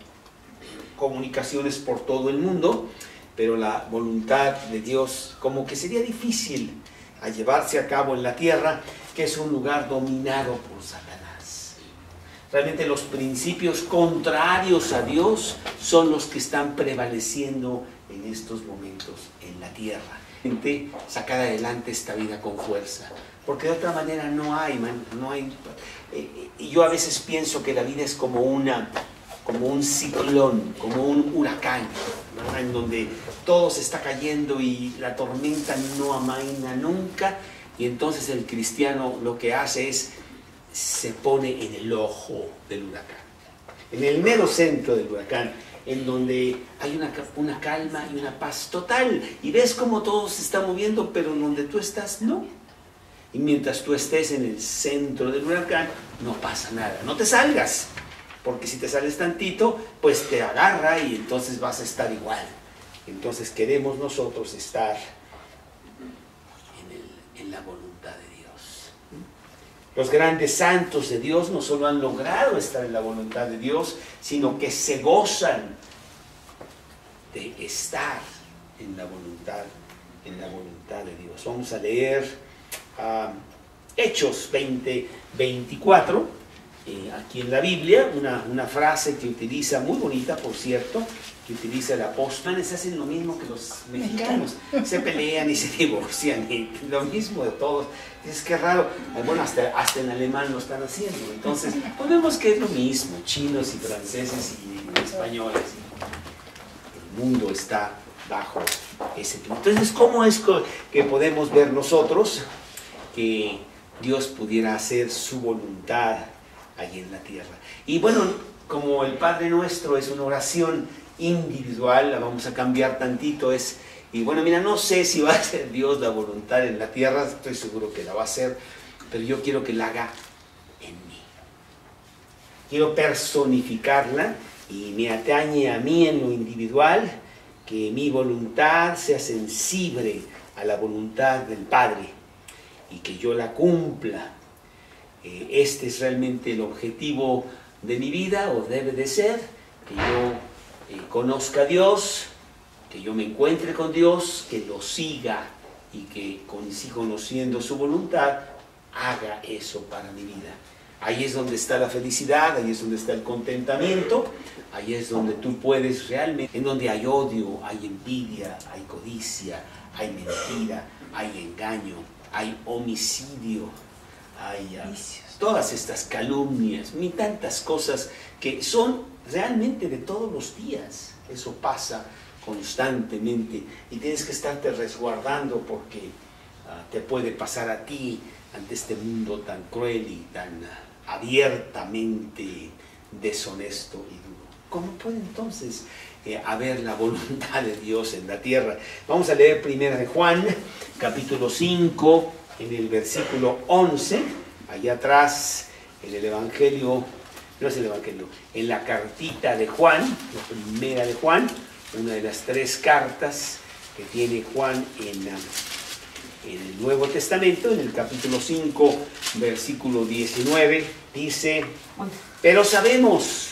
comunicaciones por todo el mundo, pero la voluntad de Dios como que sería difícil a llevarse a cabo en la tierra, que es un lugar dominado por Satanás. Realmente los principios contrarios a Dios son los que están prevaleciendo en estos momentos en la tierra. Sacar adelante esta vida con fuerza, porque de otra manera no hay. Y yo a veces pienso que la vida es como un ciclón, como un huracán, ¿verdad? En donde todo se está cayendo y la tormenta no amaina nunca, y entonces el cristiano lo que hace es se pone en el ojo del huracán, en el mero centro del huracán, en donde hay una calma y una paz total, y ves cómo todo se está moviendo, pero en donde tú estás, no. Y mientras tú estés en el centro del huracán, no pasa nada. No te salgas, porque si te sales tantito, pues te agarra y entonces vas a estar igual. Entonces queremos nosotros estar en la voluntad de Dios. Los grandes santos de Dios no solo han logrado estar en la voluntad de Dios, sino que se gozan de estar en la voluntad de Dios. Vamos a leer Hechos 20:24, aquí en la Biblia, una frase que utiliza, muy bonita por cierto, que utiliza el apóstol. Se hacen lo mismo que los mexicanos, se pelean y se divorcian, y lo mismo de todos. Es que raro, bueno, hasta en alemán lo están haciendo. Entonces, pues vemos que es lo mismo, chinos y franceses y españoles. El mundo está bajo ese punto. Entonces, ¿cómo es que podemos ver nosotros que Dios pudiera hacer su voluntad allí en la tierra? Y bueno, como el Padre Nuestro es una oración individual, la vamos a cambiar tantito, y bueno, mira, no sé si va a hacer Dios la voluntad en la tierra, estoy seguro que la va a hacer, pero yo quiero que la haga en mí. Quiero personificarla y me atañe a mí en lo individual, que mi voluntad sea sensible a la voluntad del Padre y que yo la cumpla. Este es realmente el objetivo de mi vida, o debe de ser, que yo conozca a Dios, que yo me encuentre con Dios, que lo siga y que conociendo su voluntad, haga eso para mi vida. Ahí es donde está la felicidad, ahí es donde está el contentamiento, ahí es donde tú puedes realmente, en donde hay odio, hay envidia, hay codicia, hay mentira, hay engaño, hay homicidio, hay todas estas calumnias, ni tantas cosas que son realmente de todos los días. Eso pasa constantemente y tienes que estarte resguardando porque te puede pasar a ti ante este mundo tan cruel y tan abiertamente deshonesto y duro. ¿Cómo puede entonces haber la voluntad de Dios en la tierra? Vamos a leer 1 de Juan, capítulo 5, en el versículo 11, allá atrás, en el Evangelio, no es el Evangelio, en la cartita de Juan, la primera de Juan, una de las 3 cartas que tiene Juan en el Nuevo Testamento, en el capítulo 5, versículo 19, dice: pero sabemos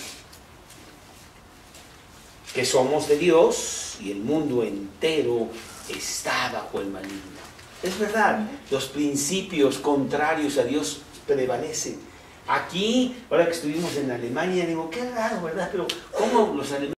que somos de Dios y el mundo entero está bajo el maligno. Es verdad, los principios contrarios a Dios prevalecen. Aquí, ahora que estuvimos en Alemania, digo, qué raro, ¿verdad? Pero ¿cómo los alemanes